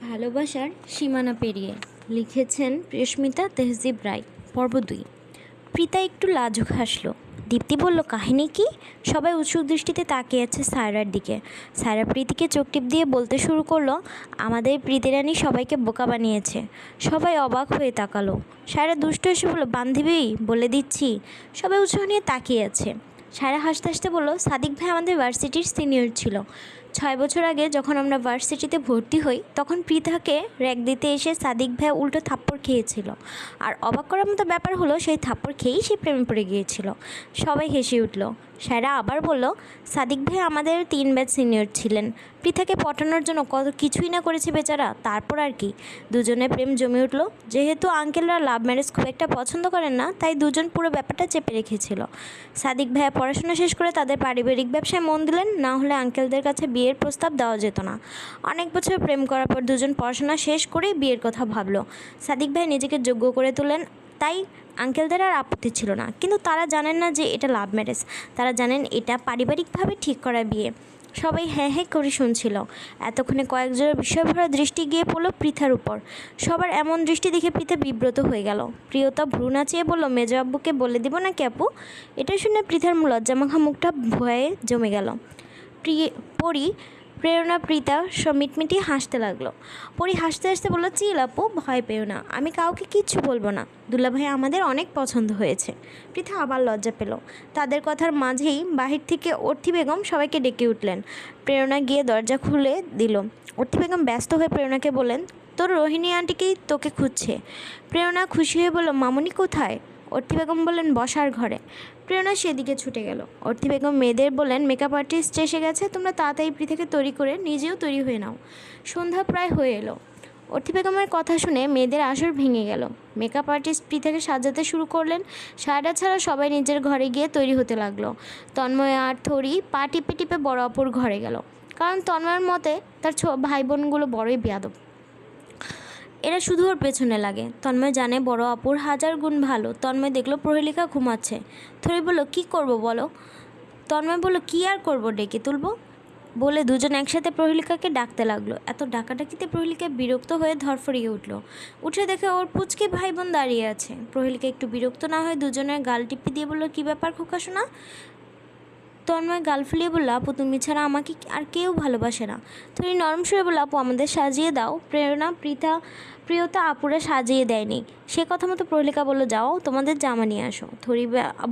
ভালোবাসার সীমানা পেরিয়ে লিখেছেন প্রিয়স্মিতা তেহজিব রায়। পর্ব ২। প্রীতা একটু লাজুক হাসল। দীপ্তি বলল, কাহিনী কি? সবাই উৎসুক দৃষ্টিতে তাকিয়ে আছে সায়রার দিকে। সায়রা প্রীতিকে চোখ টিপ দিয়ে বলতে শুরু করলো, আমাদের প্রীতিরানী সবাইকে বোকা বানিয়েছে। সবাই অবাক হয়ে তাকালো। সায়রা দুষ্ট এসে বলল, বান্ধবী বলে দিচ্ছি। সবাই উৎসাহ নিয়ে তাকিয়ে আছে। সায়রা হাসতে হাসতে বলল, সাদিক ভাই আমাদের ভার্সিটির সিনিয়র ছিল। ৬ বছর আগে যখন আমরা ভার্সিটিতে ভর্তি হই তখন প্রীতাকে র্যাগ দিতে এসে সাদিক ভাই উল্টো থাপ্পড় খেয়েছিল। আর অবাক করার মতো ব্যাপার হলো, সেই থাপ্পড় খেয়েই সে প্রেমে পড়ে গিয়েছিল। সবাই হেসে উঠল। সায়রা আবার বলল, সাদিক ভাই আমাদের ৩ ব্যাচ সিনিয়র ছিলেন। পৃথাকে পটানোর জন্য কত কিছুই না করেছে বেচারা। তারপর আর কি, দুজনের প্রেম জমে উঠল। যেহেতু আঙ্কেলরা লাভ ম্যারেজ খুব একটা পছন্দ করেন না, তাই দুজন পুরো ব্যাপারটা চেপে রেখেছিল। সাদিক ভাইয়া পড়াশোনা শেষ করে তাদের পারিবারিক ব্যবসায় মন দিলেন, না হলে আঙ্কেলদের কাছে বিয়ের প্রস্তাব দেওয়া যেত না। অনেক বছর প্রেম করার পর দুজন পড়াশোনা শেষ করে বিয়ের কথা ভাবলো। সাদিক ভাই নিজেকে যোগ্য করে তুলেন, তাই আঙ্কেলদের আর আপত্তি ছিল না। কিন্তু তারা জানেন না যে এটা লাভ ম্যারেজ। তারা জানেন এটা পারিবারিকভাবে ঠিক করা বিয়ে। সবাই হ্যাঁ হ্যাঁ করে শুনছিল। এতক্ষণে কয়েকজনের বিস্ময়ভরা দৃষ্টি গিয়ে পড়ল পৃথার উপর। সবার এমন দৃষ্টি দেখে পৃথা বিব্রত হয়ে গেল। প্রিয়তা ভ্রু নাচিয়ে বলল, মেজো আব্বুকে বলে দিব নাকি আপু? এটা শুনে পৃথার লজ্জামাখা মুখটা ভয়ে জমে গেল। পরি প্রেরণা প্রীতা মিটমিটি হাসতে লাগলো। পরি হাসতে হাসতে বলল, চিল আপু, ভয় পেও না, আমি কাউকে কিচ্ছু বলবো না। দুলাভাই আমাদের অনেক পছন্দ হয়েছে। পৃথা আবার লজ্জা পেল। তাদের কথার মাঝেই বাহির থেকে অর্থি বেগম সবাইকে ডেকে উঠলেন। প্রেরণা গিয়ে দরজা খুলে দিল। অর্থি বেগম ব্যস্ত হয়ে প্রেরণাকে বললেন, তোর রোহিণী আন্টিকেই তোকে খুঁজছে। প্রেরণা খুশি হয়ে বলল, মামুনি কোথায়? অর্থি বেগম বললেন, বসার ঘরে। প্রেরণা সেদিকে ছুটে গেল। অর্থি বেগম মেয়েদের বললেন, মেকআপ আর্টিস্ট এসে গেছে, তোমরা তাড়াতাড়ি পৃথাকে তৈরি করে নিজেও তৈরি হয়ে নাও। সন্ধ্যা প্রায় হয়ে এলো। অর্থি বেগমের কথা শুনে মেয়েদের আসর ভেঙে গেল। মেকআপ আর্টিস্ট পৃথাকে সাজাতে শুরু করলেন। সায়রা ছাড়া সবাই নিজের ঘরে গিয়ে তৈরি হতে লাগলো। তন্ময় আর থরি পা টিপে টিপে বড় অপুর ঘরে গেল, কারণ তন্ময়ের মতে তার ভাই বোনগুলো বড়ই বেয়াদব। এরা শুধু ওর পেছনে লাগে। তন্ময় জানে বড় অপুর 1000 গুণ ভালো। তন্ময় দেখলো প্রহেলিকা ঘুমাচ্ছে। থরি বলল, কী করবো বলো? তন্ময় বলল, কী আর করবো, ডেকে তুলবো বলে দুজন একসাথে প্রহেলিকাকে ডাকতে লাগলো। এত ডাকাডাকিতে প্রহেলিকা বিরক্ত হয়ে ধরফরিয়ে উঠলো। উঠে দেখে ওর পুচকে ভাই বোন দাঁড়িয়ে আছে। প্রহেলিকা একটু বিরক্ত না হয়ে দুজনের গাল টিপি দিয়ে বলল, কী ব্যাপার খোকা শোনা? তন্ময় গাল ফুলিয়ে বলল, আপু তুমি ছাড়া আমাকে আর কেউ ভালোবাসে না। তুমি নরম সুরে বলল, আপু আমাদের সাজিয়ে দাও। প্রেরণা প্রিয়তা আপুরা সাজিয়ে দেয়নি। সে কথা মতো প্রহেলিকা বলল, যাও তোমাদের জামা নিয়ে আসো। থরি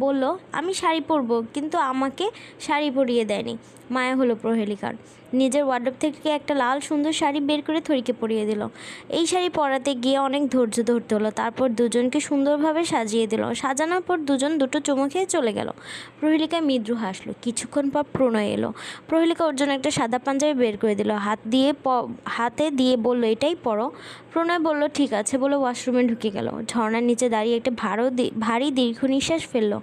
বলল, আমি শাড়ি পরবো, কিন্তু আমাকে শাড়ি পরিয়ে দেয়নি। মায়া হলো প্রহেলিকার। নিজের ওয়ার্ডরোব থেকে একটা লাল সুন্দর শাড়ি বের করে থরিকে পরিয়ে দিল। এই শাড়ি পরাতে গিয়ে অনেক ধৈর্য ধরতে হলো। তারপর দুজনকে সুন্দরভাবে সাজিয়ে দিল। সাজানোর পর দুজন দুটো চুমু খেয়ে চলে গেল। প্রহেলিকা মৃদু হাসলো। কিছুক্ষণ পর প্রণয় এলো। প্রহেলিকা ওর জন্য একটা সাদা পাঞ্জাবি বের করে দিল। হাতে দিয়ে বলল, এটাই পরো। প্রণয় বলল, ঠিক আছে বলে ওয়াশরুমে ঢুকে গেল। ঝর্ণার নিচে দাঁড়িয়ে একটা ভারী দীর্ঘ নিঃশ্বাস ফেললো।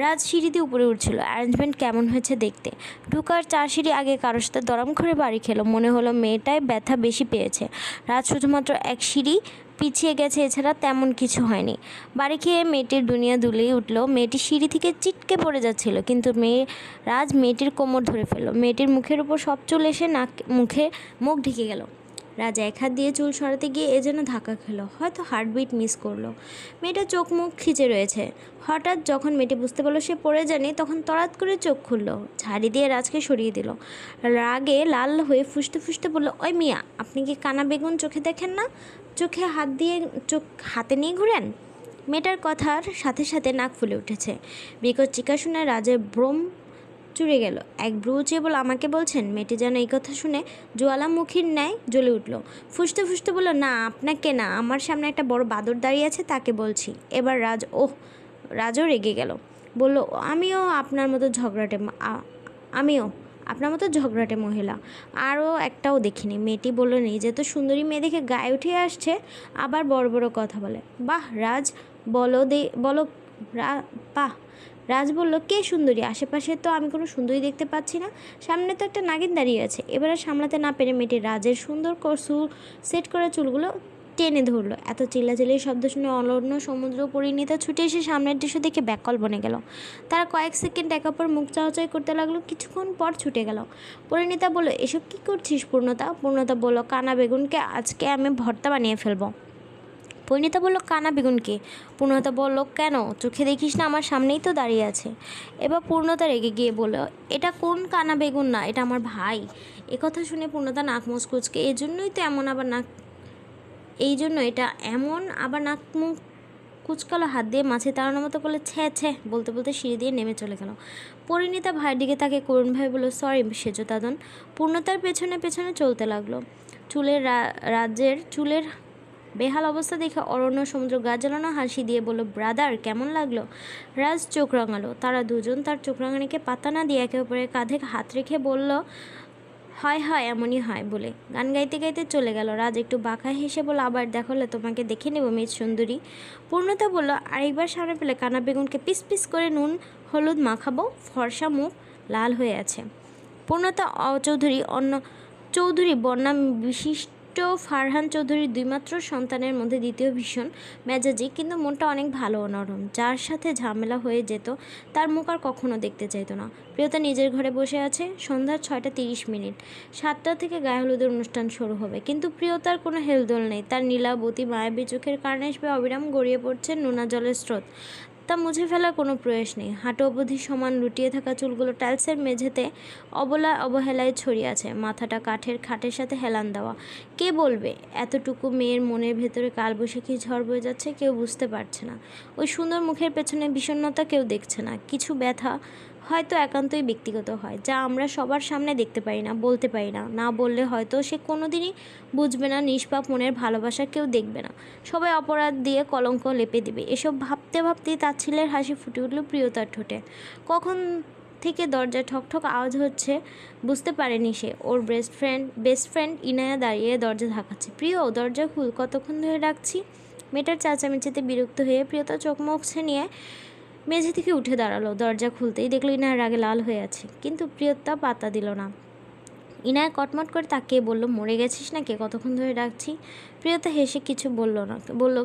রাজ সিঁড়িতে উপরে উঠছিল। অ্যারেঞ্জমেন্ট কেমন হয়েছে দেখতে। ঢুকার 4 সিঁড়ি আগে কারোর সাথে দরম করে বাড়ি খেলো। মনে হলো মেয়েটায় ব্যথা বেশি পেয়েছে। রাজ শুধুমাত্র 1 সিঁড়ি পিছিয়ে গেছে, এছাড়া তেমন কিছু হয়নি। বাড়ি খেয়ে মেয়েটির দুনিয়া দুলেই উঠলো। মেয়েটি সিঁড়ি থেকে চিটকে পড়ে যাচ্ছিল, কিন্তু রাজ মেয়েটির কোমর ধরে ফেললো। মেয়েটির মুখের উপর সব চুল এসে মুখ ঢেকে গেল। রাজ 1 হাত দিয়ে চুল সরাতে গিয়ে এ যেন ধাক্কা খেলো। হয়তো হার্টবিট মিস করলো। মেয়েটা চোখ মুখ খিচে রয়েছে। হঠাৎ যখন মেয়েটি বুঝতে পারলো সে পড়ে যায়নি, তখন তড়াৎ করে চোখ খুললো। ঝাড়ি দিয়ে রাজকে সরিয়ে দিল। রাগে লাল হয়ে ফুসতে ফুসতে বলল, ওই মিয়া, আপনি কি কানা বেগুন চোখে দেখেন না? চোখে হাত দিয়ে চোখ হাতে নিয়ে ঘুরেন? মেয়েটার কথার সাথে সাথে নাক ফুলে উঠেছে। বিকট চিকা শুনে রাজের ব্রম চুড়ে গেল। এক ব্রু চেয়ে বলে, আমাকে বলছেন? মেয়েটি যেন এই কথা শুনে জ্বালামুখীর ন্যায় জ্বলে উঠল। ফুসতে ফুসতে বলল, না আপনাকে না, আমার সামনে একটা বড় বাদর দাঁড়িয়ে আছে, তাকে বলছি। এবার রাজও রেগে গেল। বলল, আমিও আপনার মতো ঝগড়াটে মহিলা আরও একটাও দেখিনি। মেয়েটি বলল, নিজে তো সুন্দরী মেয়ে দেখে গায়ে উঠে আসছে, আবার বড় বড় কথা বলে। বাহ রাজ, বাহ। রাজ বলল, কে সুন্দরী? আশেপাশে তো আমি কোনো সুন্দরী দেখতে পাচ্ছি না। সামনে তো একটা নাগিন দাঁড়িয়ে আছে। এবারে সামলাতে না পেরে মেয়েটি রাজের সুন্দর সেট করা চুলগুলো টেনে ধরলো। এত চিল্লাচিল্লির শব্দ শুনে অরণ্য, সমুদ্র, পরিণীতা ছুটে এসে সামনের দৃশ্য দেখে ব্যাকল বনে গেল। তারা কয়েক সেকেন্ড একে অপর মুখ চাওয়াচাই করতে লাগলো, কিছুক্ষণ পর ছুটে গেল। পরিণীতা বলল, এসব কী করছিস পূর্ণতা? পূর্ণতা বলল, কানা বেগুনকে আজকে আমি ভর্তা বানিয়ে ফেলবো। পরিণীতা বলল, কানা বেগুনকে? পূর্ণতা বলল, কেন, চোখে দেখিস না, আমার সামনেই তো দাঁড়িয়ে আছে। এবার পূর্ণতা রেগে গিয়ে বলল, এটা কোন কানা বেগুন না, এটা আমার ভাই। একথা শুনে পূর্ণতা নাক মুখ কুঁচকে, এই জন্য এটা এমন আবার নাক মুখ কুচকালো, হাত দিয়ে মাছে তাড়ানোর মতো করলে ছে বলতে বলতে সিঁড়ি দিয়ে নেমে চলে গেল। পরিণীতা ভাইয়ের দিকে তাকে করুণভাবে বলল, সরি সেজদাদন। পূর্ণতার পেছনে পেছনে চলতে লাগলো। রাজ্যের চুলের বেহাল অবস্থা দেখে অরণ্য সমুদ্র গা জ্বালানো হাসি দিয়ে বলল, ব্রাদার কেমন লাগলো? রাজ চোখ রাঙালো। তারা দুজন তার চোখ রাঙানিকে পাত্তা না দিয়ে একে অপরের কাঁধে হাত রেখে বলল, হয় হয় এমনই হয় বলে গান গাইতে গাইতে চলে গেল। রাজ একটু বাঁকা হেসে বলল, আবার দেখালে তোমাকে দেখে নেব মিস সুন্দরী। পূর্ণতা বলল, আরেকবার সামনে পেলে কানা বেগুনকে পিস পিস করে নুন হলুদ মাখাবো, ফর্সা মুখ লাল হয়ে আছে। পূর্ণতা চৌধুরী বন্যা বিশিষ্ট ফারহান চৌধুরীর দুইমাত্র সন্তানের মধ্যে দ্বিতীয়, ভীষণ মেজাজি, কিন্তু মনটা অনেক ভালো ও নরম। যার সাথে ঝামেলা হয়ে যেত তার মুখ আর কখনো দেখতে চাইতো না। প্রিয়তা নিজের ঘরে বসে আছে। সন্ধ্যা 6:30। 7টা থেকে গায়ে হলুদের অনুষ্ঠান শুরু হবে, কিন্তু প্রিয়তার কোনো হেলদোল নেই। তার নীলাবতী মায়াবী চোখের কার্নিশে অবিরাম গড়িয়ে পড়ছে নোনা জলের স্রোত। তা মুছে ফেলার কোনো প্রয়াস নেই। হাঁটু অবধি সমান লুটিয়ে থাকা চুলগুলো টাইলসের মেঝেতে অবহেলায় ছড়িয়ে আছে। মাথাটা কাঠের খাটের সাথে হেলান দেওয়া। কে বলবে এতটুকু মেয়ের মনের ভেতরে কালবৈশাখী ঝড় বয়ে যাচ্ছে? কেউ বুঝতে পারছে না। ওই সুন্দর মুখের পেছনে বিষণ্ণতা কেউ দেখছে না। কিছু ব্যথা হয়তো একান্তই ব্যক্তিগত হয়, যা আমরা সবার সামনে দেখতে পারি না, বলতে পারি না। না বললে হয়তো সে কোনো দিনই বুঝবে না। নিষ্পাপ মনের ভালোবাসা কেউ দেখবে না, সবাই অপরাধ দিয়ে কলঙ্ক লেপে দেবে। এসব ভাবতে ভাবতেই তাচ্ছিল্যের হাসি ফুটে উঠল প্রিয়তার ঠোঁটে। কখন থেকে দরজায় ঠকঠক আওয়াজ হচ্ছে বুঝতে পারেনি সে। ওর বেস্ট ফ্রেন্ড ইনায়া দাঁড়িয়ে দরজা ধাকাচ্ছে। প্রিয়, দরজা খুল, কতক্ষণ ধরে ডাকছি। মেয়েটার চেঁচামেচিতে বিরক্ত হয়ে প্রিয়তা চোখ মুখ ছিনিয়ে মেঝে থেকে উঠে দাঁড়ালো। দরজা খুলতেই দেখলো ইনায়ার রাগে লাল হয়ে আছে, কিন্তু প্রিয়তা পাত্তা দিল না। ইনায়া কটমট করে তাকিয়ে বলল, মরে গেছিস নাকি? কতক্ষণ ধরে ডাকছি। প্রিয়তা হেসে কিছু বলল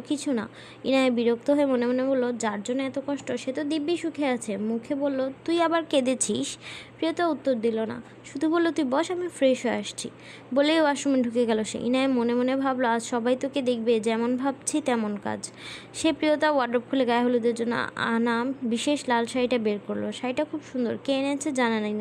কিছু না। ইনায়া বিরক্ত হয়ে মনে মনে বলল, যার জন্য এত কষ্ট সে তো দিব্যি সুখে আছে। মুখে বলল, তুই আবার কেঁদেছিস? প্রিয়তা উত্তর দিল না, শুধু বলল, তুই বস, আমি ফ্রেশ হয়ে আসছি। বলেই ওয়াশরুমে ঢুকে গেল সে। ইনায়া মনে মনে ভাবলো, আজ সবাই তোকে দেখবে, যেমন ভাবছি তেমন কাজ। সে প্রিয়তা ওয়ার্ডরোব খুলে গায়ে হলুদের জন্য আনা বিশেষ লাল শাড়িটা বের করলো। শাড়িটা খুব সুন্দর, কে এনেছে জানা নেই,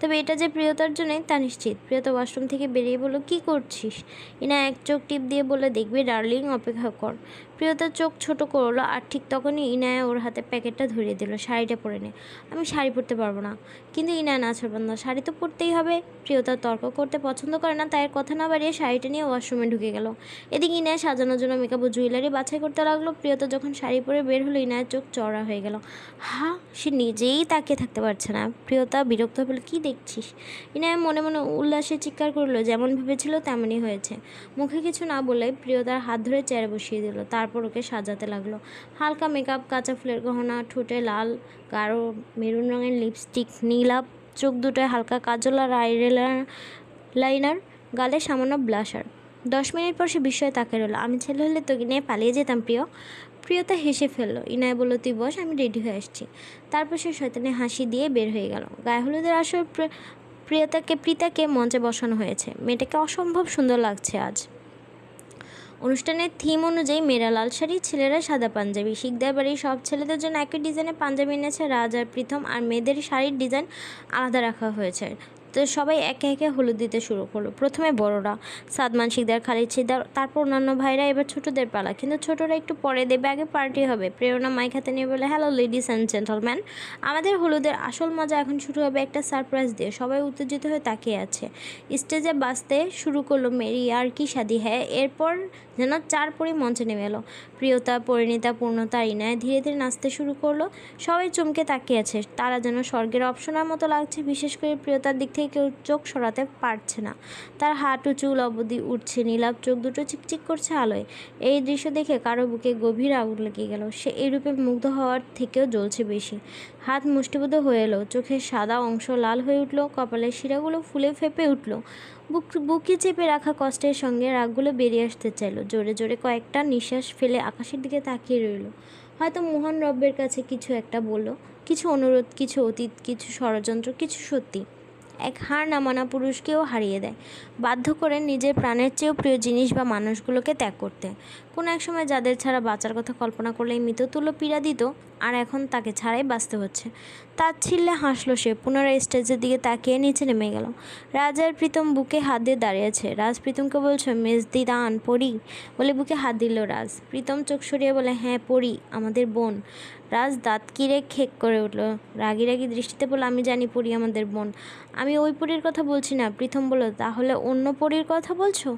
তবে এটা যে প্রিয়তার জন্যই তা নিশ্চিত। প্রিয়তা ওয়াশরুম থেকে বেরিয়ে বলল, কী করছিস? ইনা এক চোখ টিপ দিয়ে বলে, দেখবি ডার্লিং, অপেক্ষা কর। প্রিয়তার চোখ ছোট করলো, আর ঠিক তখনই ইনায়া ওর হাতে প্যাকেটটা ধরিয়ে দিল। শাড়িটা পরে নে। আমি শাড়ি পরতে পারবো না। কিন্তু ইনায়া নাছরবান্দা, শাড়ি তো পরতেই হবে। প্রিয়তা তর্ক করতে পছন্দ করে না, তাই কথা না বাড়িয়ে শাড়িটা নিয়ে ওয়াশরুমে ঢুকে গেল। এদিকে ইনায়া সাজানোর জন্য মেকআপ ও জুয়েলারি বাছাই করতে লাগলো। প্রিয়তা যখন শাড়ি পরে বের হলো, ইনায়ার চোখ চড়া হয়ে গেল। সে নিজেই তাকিয়ে থাকতে পারছে না। প্রিয়তা বিরক্ত হয়ে বলল, কী দেখছিস? ইনায়া মনে মনে উল্লাসে চিৎকার করলো, যেমন ভেবেছিল তেমনই হয়েছে। মুখে কিছু না বলে প্রিয়তার হাত ধরে চেয়ারে বসিয়ে দিল। তারপর ওকে সাজাতে লাগলো। হালকা মেকআপ, কাঁচা ফুলের গহনা, ঠোঁটে লাল গাঢ় মেরুন রঙের লিপস্টিক, নীলাভ চোখ দুটোয় হালকা কাজল আর লাইনার, গালে সামান্য ব্লাশার। 10 মিনিট পর সে বিস্ময়ে তাকিয়ে রইল। আমি ছেলে হলে তোকে নিয়ে পালিয়ে যেতাম প্রিয়। প্রিয়তা হেসে ফেললো। ইনায়া বলল, তুই বস, আমি রেডি হয়ে আসছি। তারপর সে শয়তানি হাসি দিয়ে বের হয়ে গেল। গায়ে হলুদের আসর প্রীতাকে মঞ্চে বসানো হয়েছে। মেয়েটাকে অসম্ভব সুন্দর লাগছে আজ। অনুষ্ঠানের থিম অনুযায়ী মেয়েরা লাল শাড়ি, ছেলেরা সাদা পাঞ্জাবি। শিকদার বাড়ির সব ছেলেদের জন্য একই ডিজাইনের পাঞ্জাবি এনেছে রাজ আর প্রীতম, আর মেয়েদের শাড়ির ডিজাইন আলাদা রাখা হয়েছে। তো সবাই একে একে হলুদ দিতে শুরু করলো। প্রথমে বড়রা, সাদমান শিকদার, খালিদ শিকদার, তারপর অন্যান্য ভাইরা। এবার ছোটদের পালা, কিন্তু ছোটরা একটু পরে দেবে, আগে পার্টি হবে। প্রেরণা মাইক হাতে নিয়ে বলে, হ্যালো লেডিস অ্যান্ড জেন্টলম্যান, আমাদের হলুদের আসল মজা এখন শুরু হবে একটা সারপ্রাইজ দিয়ে। সবাই উত্তেজিত হয়ে তাকিয়ে আছে। স্টেজে বাজতে শুরু করলো মেরি আর কি শাদি হ্যায়। এরপর যেন 4 পরি মঞ্চে নেমে এলো। প্রিয়তা, পরিণীতা, পূর্ণতা, ইনায়া ধীরে ধীরে নাচতে শুরু করলো। সবাই চমকে তাকিয়ে আছে। তারা যেন স্বর্গের অপশনার মতো লাগছে। বিশেষ করে প্রিয়তার দিক থেকে থেকে কেউ চোখ সরাতে পারছে না। তার হাঁটু চুল অবধি উঠছে, নীলাভ চোখ দুটো চিকচিক করছে আলোয়। এই দৃশ্য দেখে কারো বুকে গভীর আগুন লেগে গেল। সে এই রূপে মুগ্ধ হওয়ার থেকেও জ্বলছে বেশি। হাত মুষ্টিবদ্ধ হয়ে এলো, চোখের সাদা অংশ লাল হয়ে উঠল, কপালের শিরাগুলো ফুলে ফেঁপে উঠল। বুকে চেপে রাখা কষ্টের সঙ্গে রাগগুলো বেরিয়ে আসতে চাইল। জোরে জোরে কয়েকটা নিঃশ্বাস ফেলে আকাশের দিকে তাকিয়ে রইল। হয়তো মহান রব্বের কাছে কিছু একটা বলল, কিছু অনুরোধ, কিছু অতীত, কিছু ষড়যন্ত্র, কিছু সত্যি। এক হার না মানা পুরুষকেও হারিয়ে দেয়, বাধ্য করে নিজের প্রাণের চেয়েও প্রিয় জিনিস বা মানুষগুলোকে ত্যাগ করতে। কোনো এক সময় যাদের ছাড়া বাঁচার কথা কল্পনা করলেই মৃততুল্য পীড়া দিত, আর এখন তাকে ছাড়াই বাঁচতে হচ্ছে। তাচ্ছিল্যে হাসলো সে, পুনরায় স্টেজের দিকে তাকিয়ে নিচে নেমে গেল। রাজ আর প্রীতম বুকে হাত দিয়ে দাঁড়িয়েছে। রাজ প্রীতমকে বলছে, মেজদি দান পড়ি বলে বুকে হাত দিল রাজ। প্রীতম চোখ সরিয়ে বলে, হ্যাঁ পড়ি, আমাদের বোন। রাজ দাঁত কিরে খেক করে উঠল, রাগি রাগি দৃষ্টিতে বলল, আমি জানি পড়ি আমাদের বোন, আমি ওই পরীর কথা বলছি না। প্রীতম বলল, তাহলে অন্য পরীর কথা বলছো?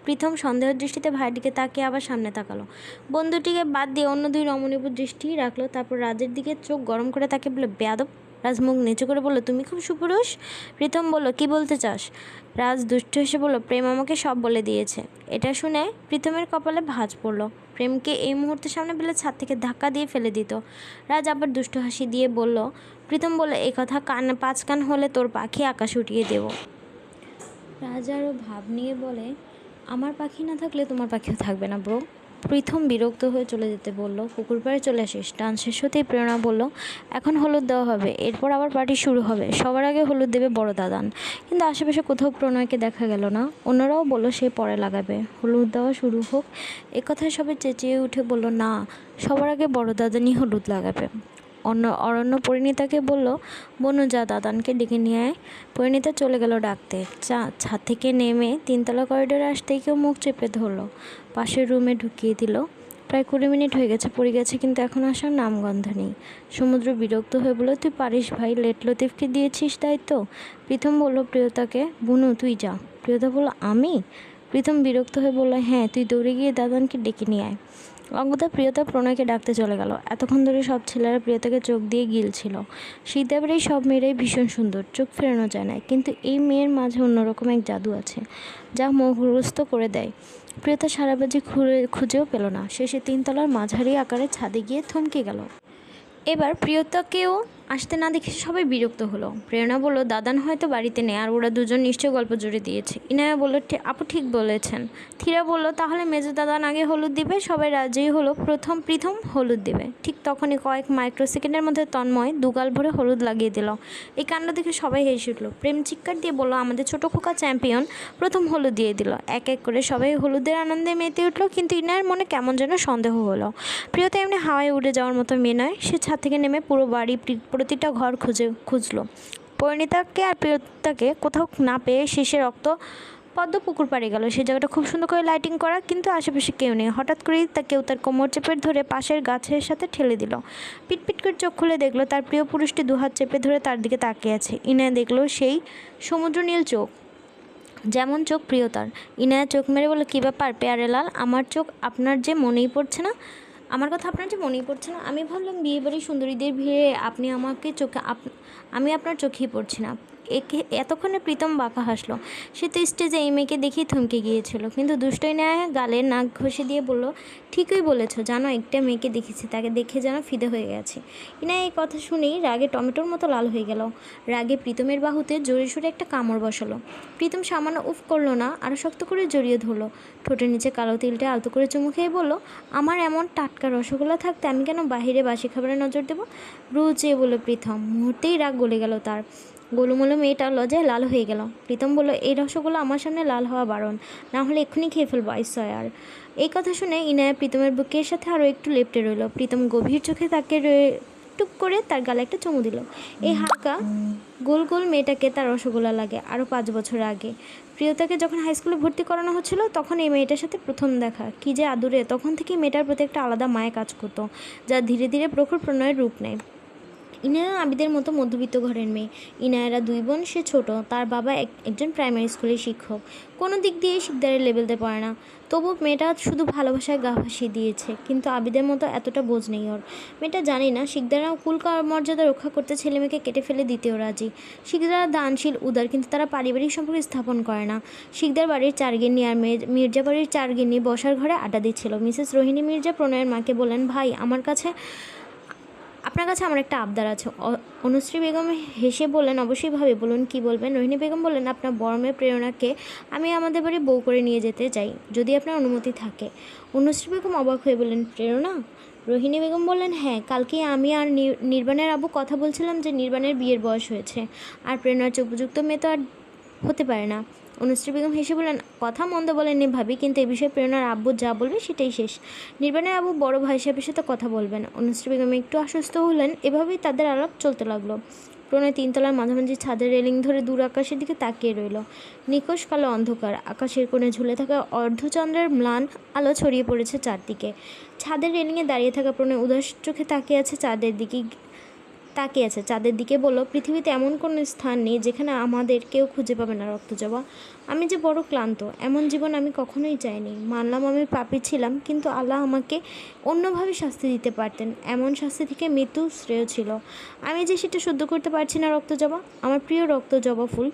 প্রীতম সন্দেহের দৃষ্টিতে ভাইয়ের দিকে তাকিয়ে আবার সামনে তাকালো। বন্ধুটিকে বাদ দিয়ে অন্য দুই রমণীর উপর দৃষ্টি রাখলো, তারপর রাজের দিকে চোখ গরম করে তাকে বলল, বেয়াদব। রাজ মুখ নিচু করে বলল, তুমি খুব সুপুরুষ। প্রীতম বলল, কি বলতে চাস? রাজ দুষ্ট হেসে বলল, প্রেম আমাকে সব বলে দিয়েছে। এটা শুনে প্রীতমের কপালে ভাঁজ পড়ল। প্রেমকে এই মুহূর্তে সামনে পেলে ছাদ থেকে ধাক্কা দিয়ে ফেলে দিত। রাজ আবার দুষ্ট হাসি দিয়ে বলল। প্রীতম বলল, এই কথা পাঁচ কান হলে তোর পাখি আকাশে উঠিয়ে দেব। রাজ আরও ভাব নিয়ে বলে, আমার পাখি না থাকলে তোমার পাখিও থাকবে না ব্রো। প্রীতম বিরক্ত হয়ে চলে যেতে বলল, পুকুর পাড়ে চলে আসিস। টান শেষ হতেই প্রেরণা বলল, এখন হলুদ দেওয়া হবে, এরপর আবার পার্টি শুরু হবে, সবার আগে হলুদ দেবে বড় দাদান। কিন্তু আশেপাশে কোথাও প্রণয়কে দেখা গেল না। অন্যরাও বলল সে পরে লাগাবে, হলুদ দেওয়া শুরু হোক। একথায় সবাই চেঁচিয়ে উঠে বলল, না, সবার আগে বড় দাদানই হলুদ লাগাবে। অরণ্য পরিণীতাকে বলল, বনু যা দাদানকে ডেকে নিয়ে আয়। পরিণীতা চলে গেল ডাকতে। ছাদ থেকে নেমে তিনতলা করিডোরে আসতেই কেউ মুখ চেপে ধরলো, পাশের রুমে ঢুকিয়ে দিল। প্রায় 20 মিনিট হয়ে গেছে, পড়ে গেছে, কিন্তু এখন আসার নামগন্ধ নেই। সমুদ্র বিরক্ত হয়ে বলল, তুই পারিস ভাই, লেট লতিফকে দিয়েছিস দায়িত্ব। প্রীতম বলল প্রিয়তাকে, বুনু তুই যা। প্রিয়তা বলল, আমি? প্রীতম বিরক্ত হয়ে বলল, হ্যাঁ, তুই দৌড়ে গিয়ে দাদানকে ডেকে নিয়ে আয়। অঙ্গদা প্রিয়তা প্রণয়কে ডাকতে চলে গেল। এতক্ষণ ধরে সব ছেলেরা প্রিয়তাকে চোখ দিয়ে গিলছিল। শীতের এই সব মেয়েরাই ভীষণ সুন্দর, চোখ ফেরানো যায় না, কিন্তু এই মেয়ের মাঝে অন্যরকম এক জাদু আছে, যা মোহগ্রস্ত করে দেয়। প্রিয়তা সারা বাজি খুঁজেও পেল না। শেষে 3 তলার মাঝারি আকারে ছাদে গিয়ে থমকে গেল। এবার প্রিয়তাকেও আসতে না দেখে সবাই বিরক্ত হলো। প্রেরণা বলল, দাদান হয়তো বাড়িতে নেই, আর ওরা দুজন নিশ্চয়ই গল্প জুড়ে দিয়েছে। ইনায়া বলল, আপু ঠিক বলেছেন। থিরা বলল, তাহলে মেজো দাদান আগে হলুদ দিবে। সবাই রাজি হলো, প্রথম হলুদ দেবে। ঠিক তখনই কয়েক মাইক্রোসেকেন্ডের মধ্যে তন্ময় দুগাল ভরে হলুদ লাগিয়ে দিল। এই কাণ্ড দেখে সবাই হেসে উঠল। প্রেম চিৎকার দিয়ে বলল, আমাদের ছোটো খোকা চ্যাম্পিয়ন প্রথম হলুদ দিয়ে দিল। এক এক করে সবাই হলুদের আনন্দে মেতে উঠল, কিন্তু ইনায়ার মনে কেমন যেন সন্দেহ হলো। প্রিয়তা এমনি হাওয়ায় উড়ে যাওয়ার মতো মেয়ে নয়। সে ছাদ থেকে নেমে পুরো বাড়ি, প্রতিটা ঘর খুঁজলো। পরিণীতাকে আর প্রিয়তাকে কোথাও না পেয়ে শেষে পদ্ম পুকুর পাড়ে গেল। সেই জায়গাটা খুব সুন্দর করে লাইটিং করা, কিন্তু আশেপাশে কেউ নেই। হঠাৎ করেই কেউ তার কোমর চেপে ধরে পাশের গাছের সাথে ঠেলে দিল। পিটপিট করে চোখ খুলে দেখলো তার প্রিয় পুরুষটি দুহাত চেপে ধরে তার দিকে তাকিয়ে আছে। ইনায়া দেখলো সেই সমুদ্র নীল চোখ, যেমন চোখ প্রিয়তার। ইনায়া চোখ মেরে বলল, কী ব্যাপার পেয়ারেলাল, আমার চোখ আপনার যে মনেই পড়ছে না? আমার কথা আপনার যে মনেই পড়ছে না? আমি ভাবলাম বিয়েবাড়ির সুন্দরীদের ভিড়ে আমি আপনার চোখেই পড়ছি না। এতক্ষণে প্রীতম বাঁকা হাসলো। সে তো স্টেজে এই মেয়েকে দেখেই থমকে গিয়েছিল, কিন্তু দুষ্টই নেয় গালে নাক ঘষে দিয়ে বলল, ঠিকই বলেছ, জানো একটা মেয়েকে দেখেছি, তাকে দেখে যেন ফিদে হয়ে গেছে। ইনায়া এই কথা শুনেই রাগে টমেটোর মতো লাল হয়ে গেল। রাগে প্রীতমের বাহুতে জোরে সোরে একটা কামড় বসালো। প্রীতম সামান্য উফ করলো না, আরও শক্ত করে জড়িয়ে ধরলো। ঠোঁটের নিচে কালো তিলটা আলতো করে চুমু খেয়ে বলল, আমার এমন টাটকা রসগোল্লা থাকতে আমি কেন বাহিরে বাসি খাবারে নজর দেবো? চেয়ে বলল প্রীতম। মুহূর্তেই রাগ গলে গেল তার। গোলুমোলো মেয়েটা লজ্জায় লাল হয়ে গেল। প্রীতম বলল, এই রসগোল্লা আমার সামনে লাল হওয়া বারণ, না হলে এক্ষুনি খেয়ে ফেলবো আর। এই কথা শুনে ইনায়া প্রীতমের বুকের সাথে আরও একটু লেপ্টে রইল। প্রীতম গভীর চোখে তাকে টুক করে তার গালে একটা চুমু দিল। এই হালকা গোল গোল মেয়েটাকে তার রসগোল্লা লাগে আরও 5 বছর আগে। প্রিয়তাকে যখন হাই স্কুলে ভর্তি করানো হচ্ছিল, তখন এই মেয়েটার সাথে প্রথম দেখা। কী যে আদুরে! তখন থেকেই মেয়েটার প্রতি একটা আলাদা মায়া কাজ করতো, যা ধীরে ধীরে প্রখর প্রণয়ের রূপ নেয়। ইনায়া আবিদের মতো মধ্যবিত্ত ঘরের মেয়ে। ইনায়ারা 2 বোন, সে ছোট। তার বাবা একজন প্রাইমারি স্কুলের শিক্ষক। কোনো দিক দিয়েই শিকদারের লেভেলতে পড়ে না। তবু মেয়েটা শুধু ভালোবাসায় গা ভাসিয়ে দিয়েছে, কিন্তু আবিদের মতো এতটা বোঝ নেই ওর। মেয়েটা জানি না শিকদাররা কুল মর্যাদা রক্ষা করতে ছেলে মেয়েকে কেটে ফেলে দিতেও রাজি। শিকদাররা দানশীল উদার, কিন্তু তারা পারিবারিক সম্পর্ক স্থাপন করে না। শিকদার বাড়ির 4 গিন্নি আর মির্জা বাড়ির 4 গিন্নি বসার ঘরে আড্ডা দিচ্ছিল। মিসেস রোহিণী মির্জা প্রণয়ের মাকে বললেন, ভাই, আপনার কাছে আমার একটা আবদার আছে। অনুশ্রী বেগম হেসে বললেন, অবশ্যই ভাবে, বলুন কী বলবেন। রোহিণী বেগম বললেন, আপনার বড় মেয়ে প্রেরণাকে আমি আমাদের বাড়ি বউ করে নিয়ে যেতে চাই, যদি আপনার অনুমতি থাকে। অনুশ্রী বেগম অবাক হয়ে বললেন, প্রেরণা? রোহিণী বেগম বললেন, হ্যাঁ, কালকেই আমি আর নির্বাণের আব্বু কথা বলছিলাম যে নির্বাণের বিয়ের বয়স হয়েছে, আর প্রেরণার উপযুক্ত মেয়ে তো আর হতে পারে না। অনুশ্রী বেগম হেসে বললেন, কথা মন্দ বলেননি ভাবি, কিন্তু এ বিষয়ে প্রেরণার আব্বু যা বলবে সেটাই শেষ। নির্বাণের আব্বু বড় ভাই সাহেবের সাথে কথা বলবেন। অনুশ্রী বেগম একটু আশ্বস্ত হলেন। এভাবেই তাদের আলাপ চলতে লাগলো। প্রণয় 3 তলার মাঝামাঝি ছাদের রেলিং ধরে দূর আকাশের দিকে তাকিয়ে রইল। নিকোষ কালো অন্ধকার, আকাশের কোণে ঝুলে থাকা অর্ধচন্দ্রের ম্লান আলো ছড়িয়ে পড়েছে চারদিকে। ছাদের রেলিংয়ে দাঁড়িয়ে থাকা প্রণয় উদাস চোখে চাঁদের দিকে বলল, পৃথিবীতে এমন কোনো স্থান নেই যেখানে আমাদের কেউ খুঁজে পাবে না রক্তজবা। আমি যে বড় ক্লান্ত, এমন জীবন আমি কখনোই চাইনি। মানলাম আমি পাপী ছিলাম, কিন্তু আল্লাহ আমাকে অন্যভাবে শাস্তি দিতে পারতেন। এমন শাস্তি থেকে মৃত্যু শ্রেয় ছিল। আমি যে সেটা সহ্য করতে পারছি না রক্তজবা, আমার প্রিয় রক্তজবা ফুল।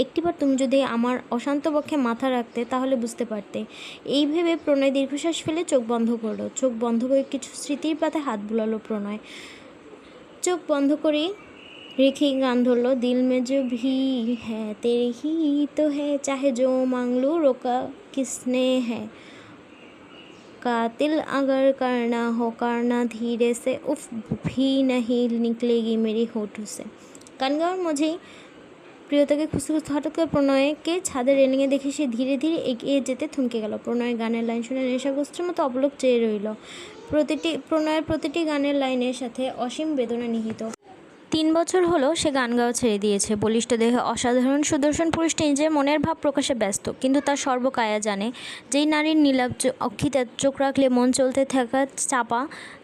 একটিবার তুমি যদি আমার অশান্ত বক্ষে মাথা রাখতে, তাহলে বুঝতে পারতে। এই ভেবে প্রণয় দীর্ঘশ্বাস ফেলে চোখ বন্ধ করলো। চোখ বন্ধ করে কিছু স্মৃতির পাতায় হাত বুলালো প্রণয়। চোখ বন্ধ করে রেখেই গান ধরলো, দিল মে जो भी है तेरे ही तो है, चाहे जो मांग लो रोका किसने है, कातिल अगर करना धीरे से, उफ भी नहीं निकलेगी मेरी होठों से। গান গাওয়ার মধ্যেই প্রিয়তাকে খুঁজতে খুঁজতে হঠাৎ করে প্রণয়কে ছাদের রেলিংয়ে দেখে সে ধীরে ধীরে এগিয়ে যেতে থমকে গেল। প্রণয়ের গানের লাইন শুনে নেশাগ্রস্তের মতো অবলোক চেয়ে রইল। প্রণয়ের প্রতিটি গানের লাইনের সাথে অসীম বেদনা নিহিত। 3 বছর হলো সে গান গাওয়া ছেড়ে দিয়েছে। বলিষ্ঠ দেহে অসাধারণ সুদর্শন পুরুষটি নিজের মনের ভাব প্রকাশে ব্যস্ত, কিন্তু তার সর্বকায়া জানে, যেই নারীর নীলাভ অক্ষিতে চোখ রাখলে মন চলতে থাকা চাপা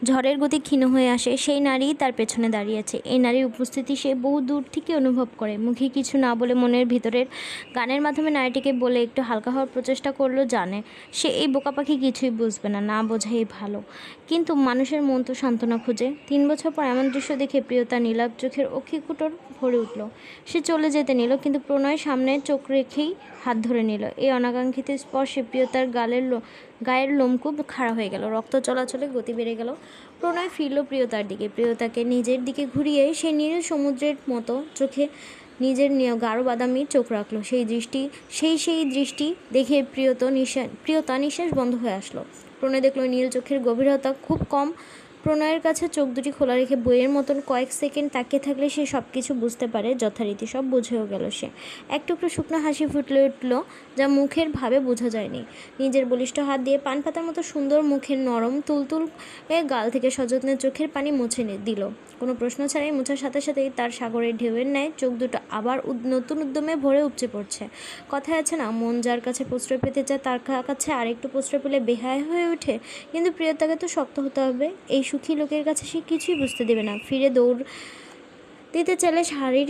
ঝড়ের গতি ক্ষীণ হয়ে আসে, সেই নারীই তার পেছনে দাঁড়িয়েছে। এই নারীর উপস্থিতি সে বহু দূর থেকে অনুভব করে। মুখে কিছু না বলে মনের ভিতরের গানের মাধ্যমে নারীটিকে বলে একটু হালকা হওয়ার প্রচেষ্টা করলো। জানে সে এই বোকা পাখি কিছুই বুঝবে না, না বোঝাই ভালো। কিন্তু মানুষের মন তো সান্ত্বনা খুঁজে। 3 বছর পর এমন দৃশ্য দেখে প্রিয়তা নীলাভ চোখের অক্ষিকুটর ভরে উঠল। সে চলে যেতে নিল, কিন্তু প্রণয় সামনে চোখ রেখেই হাত ধরে নিল। এই অনাকাঙ্ক্ষিত স্পর্শে প্রিয়তার গায়ের লোমকূপ খাড়া হয়ে গেল। রক্ত চলাচলে গতি বেড়ে গেল। প্রণয় ফিরল প্রিয়তার দিকে। প্রিয়তাকে নিজের দিকে ঘুরিয়ে সে নীল সমুদ্রের মতো চোখে নিজের গাঢ় বাদামি চোখ রাখলো। সেই দৃষ্টি দেখে প্রিয়তা নিঃশ্বাস বন্ধ হয়ে আসলো। প্রণয় দেখলো নীল চোখের গভীরতা খুব কম। প্রণয়ের কাছে চোখ দুটি খোলা রেখে বইয়ের মতন কয়েক সেকেন্ড তাকিয়ে থাকলে সে সব কিছু বুঝতে পারে। যথারীতি সব বুঝেও গেল সে। এক টুকরো শুকনো হাসি ফুটলে উঠল, যা মুখের ভাবে বোঝা যায়নি। নিজের বলিষ্ঠ হাত দিয়ে পান পাতার মতো সুন্দর মুখের নরম তুলতুল গাল থেকে সযত্নে চোখের পানি মুছে দিল। কোনো প্রশ্ন ছাড়াই মোছার সাথে সাথেই তার সাগরের ঢেউয়ের ন্যায় চোখ দুটো আবার নতুন উদ্যমে ভরে উপচে পড়ছে। কথায় আছে না, মন যার কাছে প্রশ্রয় পেতে চায় তার কাছে আরেকটু প্রশ্রয় পেলে বেহায় হয়ে ওঠে। কিন্তু প্রিয়তাকে তো শক্ত হতে হবে। এই সুখী লোকের কাছে সে কিছুই বুঝতে দেবে না। ফিরে দৌড় দিতে চাইলে শাড়ির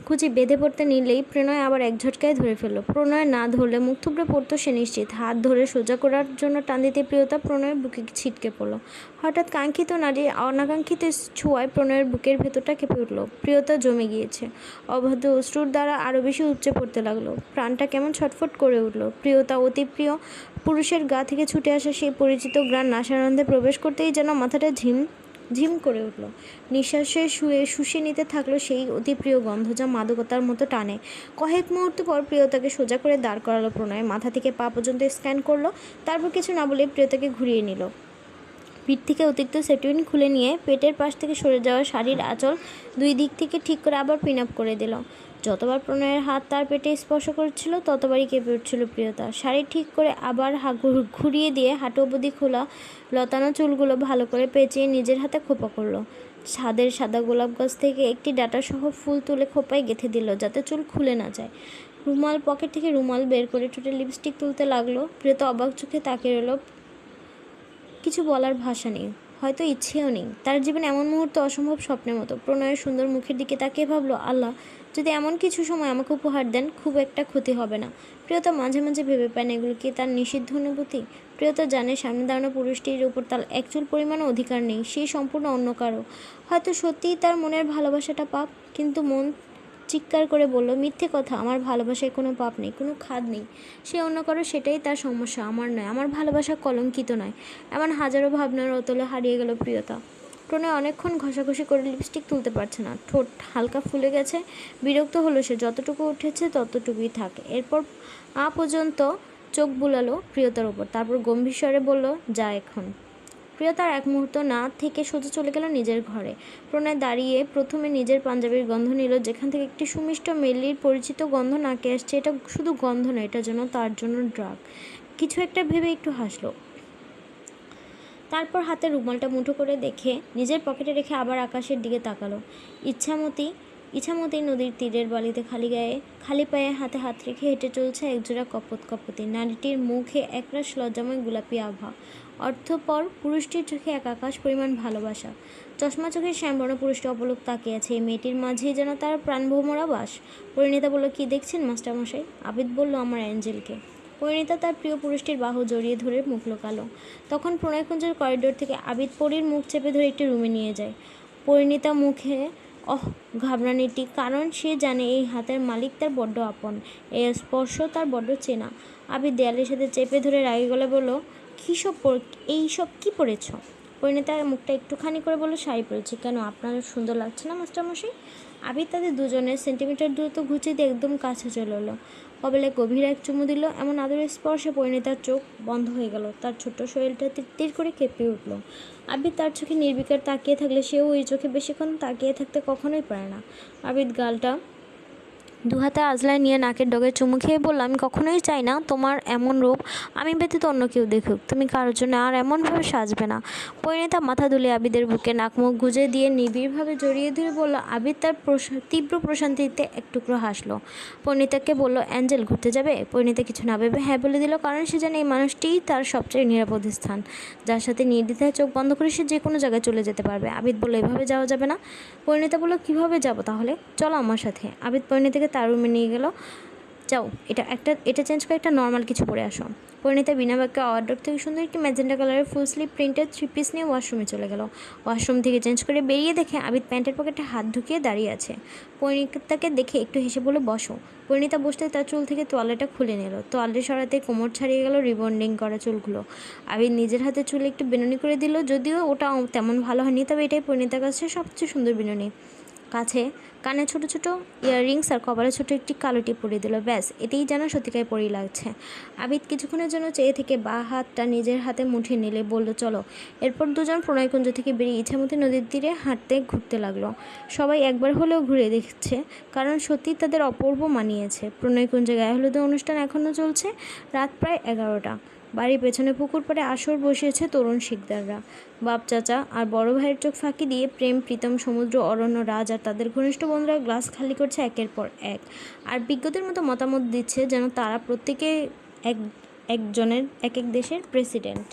কুচি বেঁধে পড়তে নিলেই প্রণয় আবার এক ঝটকায় ধরে ফেলল। প্রণয় না ধরলে মুখ থুবড়ে পড়তো সে নিশ্চিত। হাত ধরে সোজা করার জন্য টান দিতে প্রিয়তা প্রণয়ের বুকে ছিটকে পড়ল। হঠাৎ কাঙ্ক্ষিত নারীর অনাকাঙ্ক্ষিত ছোঁয়ায় প্রণয়ের বুকের ভেতরটা কেঁপে উঠল। প্রিয়তা জমে গিয়েছে। অবাধ্য অশ্রুর দ্বারা আরও বেশি উপচে পড়তে লাগলো। প্রাণটা কেমন ছটফট করে উঠল। প্রিয়তা অতি প্রিয় পুরুষের গা থেকে ছুটে আসা সেই পরিচিত গ্রাণ নাসারন্ধে প্রবেশ করতেই যেন মাথাটা ঝিম করে উঠল। নিঃশ্বাসে শুষে নিতে থাকলো সেই অতি প্রিয় গন্ধ, যা মাদকতার মতো টানে। কয়েক মুহূর্ত পর প্রিয়তাকে সোজা করে দাঁড় করালো প্রণয়। মাথা থেকে পা পর্যন্ত স্ক্যান করলো। তারপর কিছু না বলে প্রিয়তাকে ঘুরিয়ে নিল। পিঠ থেকে অতিরিক্ত সেটুইন খুলে নিয়ে পেটের পাশ থেকে সরে যাওয়া শাড়ির আঁচল 2 দিক থেকে ঠিক করে আবার পিন আপ করে দিল। যতবার প্রণয়ের হাত তার পেটে স্পর্শ করছিল, ততবারই কেঁপে উঠছিল প্রিয়তা। শাড়ি ঠিক করে আবার ঘুরিয়ে দিয়ে হাঁটু অবধি খোলা লতানো চুলগুলো ভালো করে পেঁচিয়ে নিজের হাতে খোপা করলো। ছাদের সাদা গোলাপ গাছ থেকে একটি ডাঁটাসহ ফুল তুলে খোপায় গেঁথে দিল, যাতে চুল খুলে না যায়। পকেট থেকে রুমাল বের করে ঠোঁটে লিপস্টিক তুলতে লাগলো। প্রিয়তা অবাক চোখে তাকিয়ে রইল। কিছু বলার ভাষা নেই। হয়তো ইচ্ছেও নেই। তার জীবনে এমন মুহূর্ত অসম্ভব স্বপ্নের মতো। প্রণয়ের সুন্দর মুখের দিকে তাকিয়ে ভাবলো, আল্লাহ যদি এমন কিছু সময় আমাকে উপহার দেন, খুব একটা ক্ষতি হবে না। প্রিয়তা মাঝে মাঝে ভেবে পান এগুলো কি তার নিষিদ্ধ অনুভূতি। প্রিয়তা জানে সামনে দাঁড়ানো পুরুষটির উপর তার এক চুল পরিমাণও অধিকার নেই, সেই সম্পূর্ণ অন্য কারো। হয়তো সত্যিই তার মনের ভালোবাসাটা পাপ, কিন্তু মন চিৎকার করে বলল, মিথ্যে কথা, আমার ভালোবাসায় কোনো পাপ নেই, কোনো খাদ নেই। সে অন্য কারো, সেটাই তার সমস্যা, আমার নয়। আমার ভালোবাসা কলঙ্কিত নয়। এমন হাজারো ভাবনার অতলে হারিয়ে গেল প্রিয়তা। প্রণয় অনেকক্ষণ ঘষাঘষি করে লিপস্টিক তুলতে পারছে না, ঠোঁট হালকা ফুলে গেছে। বিরক্ত হলো সে, যতটুকু উঠেছে ততটুকুই থাকে। এরপর পর্যন্ত চোখ বুলালো প্রিয়তার উপর, তারপর গম্ভীর স্বরে বলল, যা এখন। প্রিয়তার এক মুহূর্ত না থেকে সোজা চলে গেল নিজের ঘরে। প্রণয় দাঁড়িয়ে প্রথমে নিজের পাঞ্জাবির গন্ধ নিল, যেখান থেকে একটি সুমিষ্ট মেলির পরিচিত গন্ধ নাকে আসছে। এটা শুধু গন্ধ না, এটা যেন তার জন্য ড্রাগ। কিছু একটা ভেবে একটু হাসলো। তারপর হাতে রুমালটা মুঠো করে দেখে নিজের পকেটে রেখে আবার আকাশের দিকে তাকালো। ইছামতি নদীর তীরের বালিতে খালি পায়ে হাতে হাত রেখে হেঁটে চলছে একজোড়া কপতি। নারীটির মুখে একরাশ লজ্জাময় গোলাপি আভা। অর্থপর পুরুষটির চোখে এক আকাশ পরিমাণ ভালোবাসা। চশমা চোখের শ্যামবর্ণ পুরুষটি অপলক তাকিয়ে আছে। এই মেয়েটির মাঝেই যেন তার প্রাণভোমরা বাস। পরিণীতা বলল, কি দেখছেন মাস্টারমশাই? আবিদ বলল, আমার অ্যাঞ্জেলকে। পরিণীতা তার প্রিয় পুরুষটির বাহু জড়িয়ে ধরে মুখ লোকালো। তখন প্রণয়কুঞ্জের করিডোর থেকে আবিদ পরীর মুখ চেপে ধরে একটি রুমে নিয়ে যায়। পরিণীতা মুখে ঘাবড়ানিটি, কারণ সে জানে এই হাতের মালিক তার বড্ড আপন, এই স্পর্শ তার বড্ড চেনা। আবিদ দেয়ালের সাথে চেপে ধরে রাগে গলে বলল, এইসব কি পরেছ? পরিণীতার মুখটা একটুখানি করে বলল, শাড়ি পরেছি। কেন, আপনার সুন্দর লাগছে না মাস্টারমশাই? আবিদ তাদের দুজনের সেন্টিমিটার দূরত্ব ঘুচিয়ে দিয়ে একদম কাছে চলে এলো। কপালে গভীর এক চুমু দিল। এমন আদরের স্পর্শে পরিণীতার চোখ বন্ধ হয়ে গেল। তার ছোট্ট শরীরটা তিরতির করে কেঁপে উঠল। আবিদ তার চোখে নির্বিকার তাকিয়ে থাকলে সেও ওই চোখে বেশিক্ষণ তাকিয়ে থাকতে কখনোই পারে না। আবিদ গালটা দু হাতে আজলায় নিয়ে নাকের ডগে চুমু খেয়ে বলল, আমি কখনোই চাই না তোমার এমন রূপ আমি ব্যতীত অন্য কেউ দেখুক। তুমি কারোর জন্য আর এমনভাবে সাজবে না। পরিণীতা মাথা দুলিয়ে আবিদের বুকে নাক মুখ গুজে দিয়ে নিবিড়ভাবে জড়িয়ে ধরে বলল। আবিদ তার তীব্র প্রশান্তিতে এক টুকরো হাসলো। পরিণীতাকে বলল, অ্যাঞ্জেল ঘুরতে যাবে? পরিণীতা কিছু না ভেবে হ্যাঁ বলে দিল, কারণ সে জানে এই মানুষটিই তার সবচেয়ে নিরাপদ স্থান, যার সাথে নির্দ্বিধায় চোখ বন্ধ করে সে যে কোনো জায়গায় চলে যেতে পারবে। আবিদ বলল, এভাবে যাওয়া যাবে না। পরিণীতা বলল, কীভাবে যাব তাহলে? চলো আমার সাথে। আবিদ পরিণীতাকে তার রুমে নিয়ে গেল। যাও, এটা চেঞ্জ করে একটা নর্মাল কিছু পরে আসো। পরিণীতা বিনা বাক্যে ওয়ার্ডরোব থেকে সুন্দর একটি ম্যাজেন্টা কালারের ফুল স্লিভ প্রিন্টেড 3 পিস নিয়ে ওয়াশরুমে চলে গেল। ওয়াশরুম থেকে চেঞ্জ করে বেরিয়ে দেখে আবিদ প্যান্টের পকেটে হাত ঢুকিয়ে দাঁড়িয়ে আছে। পরিণীতাকে দেখে একটু হেসে বলে, বসো। পরিণীতা বসতে তার চুল থেকে তোয়ালেটা খুলে নিল। তোয়ালে সরাতে কোমর ছাড়িয়ে গেল রিবন্ডিং করা চুলগুলো। আবিদ নিজের হাতে চুল একটু বেনুনি করে দিল, যদিও ওটা তেমন ভালো হয়নি, তবে এটাই পরিণীতার কাছে সবচেয়ে সুন্দর বেনুনি। কানে ছোট ছোট ইয়াররিংস আর কপালে ছোট একটি কালো টিপ পরিয়ে দিল। ব্যাস, এতেই যেন সত্যিকায় পরি লাগছে। আবিদ কিছুক্ষণের জন্য চেয়ে থেকে বা হাতটা নিজের হাতে মুঠিয়ে নিলে বলল, চলো। এরপর দুজন প্রণয়কুঞ্জ থেকে বেরিয়ে ইছামতি নদীর তীরে ঘুরতে লাগলো। সবাই একবার হলেও ঘুরে দেখছে, কারণ সত্যি তাদের অপূর্ব মানিয়েছে। প্রণয়কুঞ্জে গায়ে হলুদের অনুষ্ঠান এখনও চলছে। রাত প্রায় 11টা। বাড়ির পেছনে পুকুর পাড়ে আসর বসিয়েছে তরুণ শিকদাররা। বাপ চাচা আর বড় ভাইয়ের চোখ ফাঁকি দিয়ে প্রেম প্রীতম সমুদ্র অরণ্য রাজ আর তাদের ঘনিষ্ঠ বন্ধুরা গ্লাস খালি করছে একের পর এক, আর বিজ্ঞদের মতো মতামত দিচ্ছে যেন তারা প্রত্যেকে এক এক দেশের প্রেসিডেন্ট।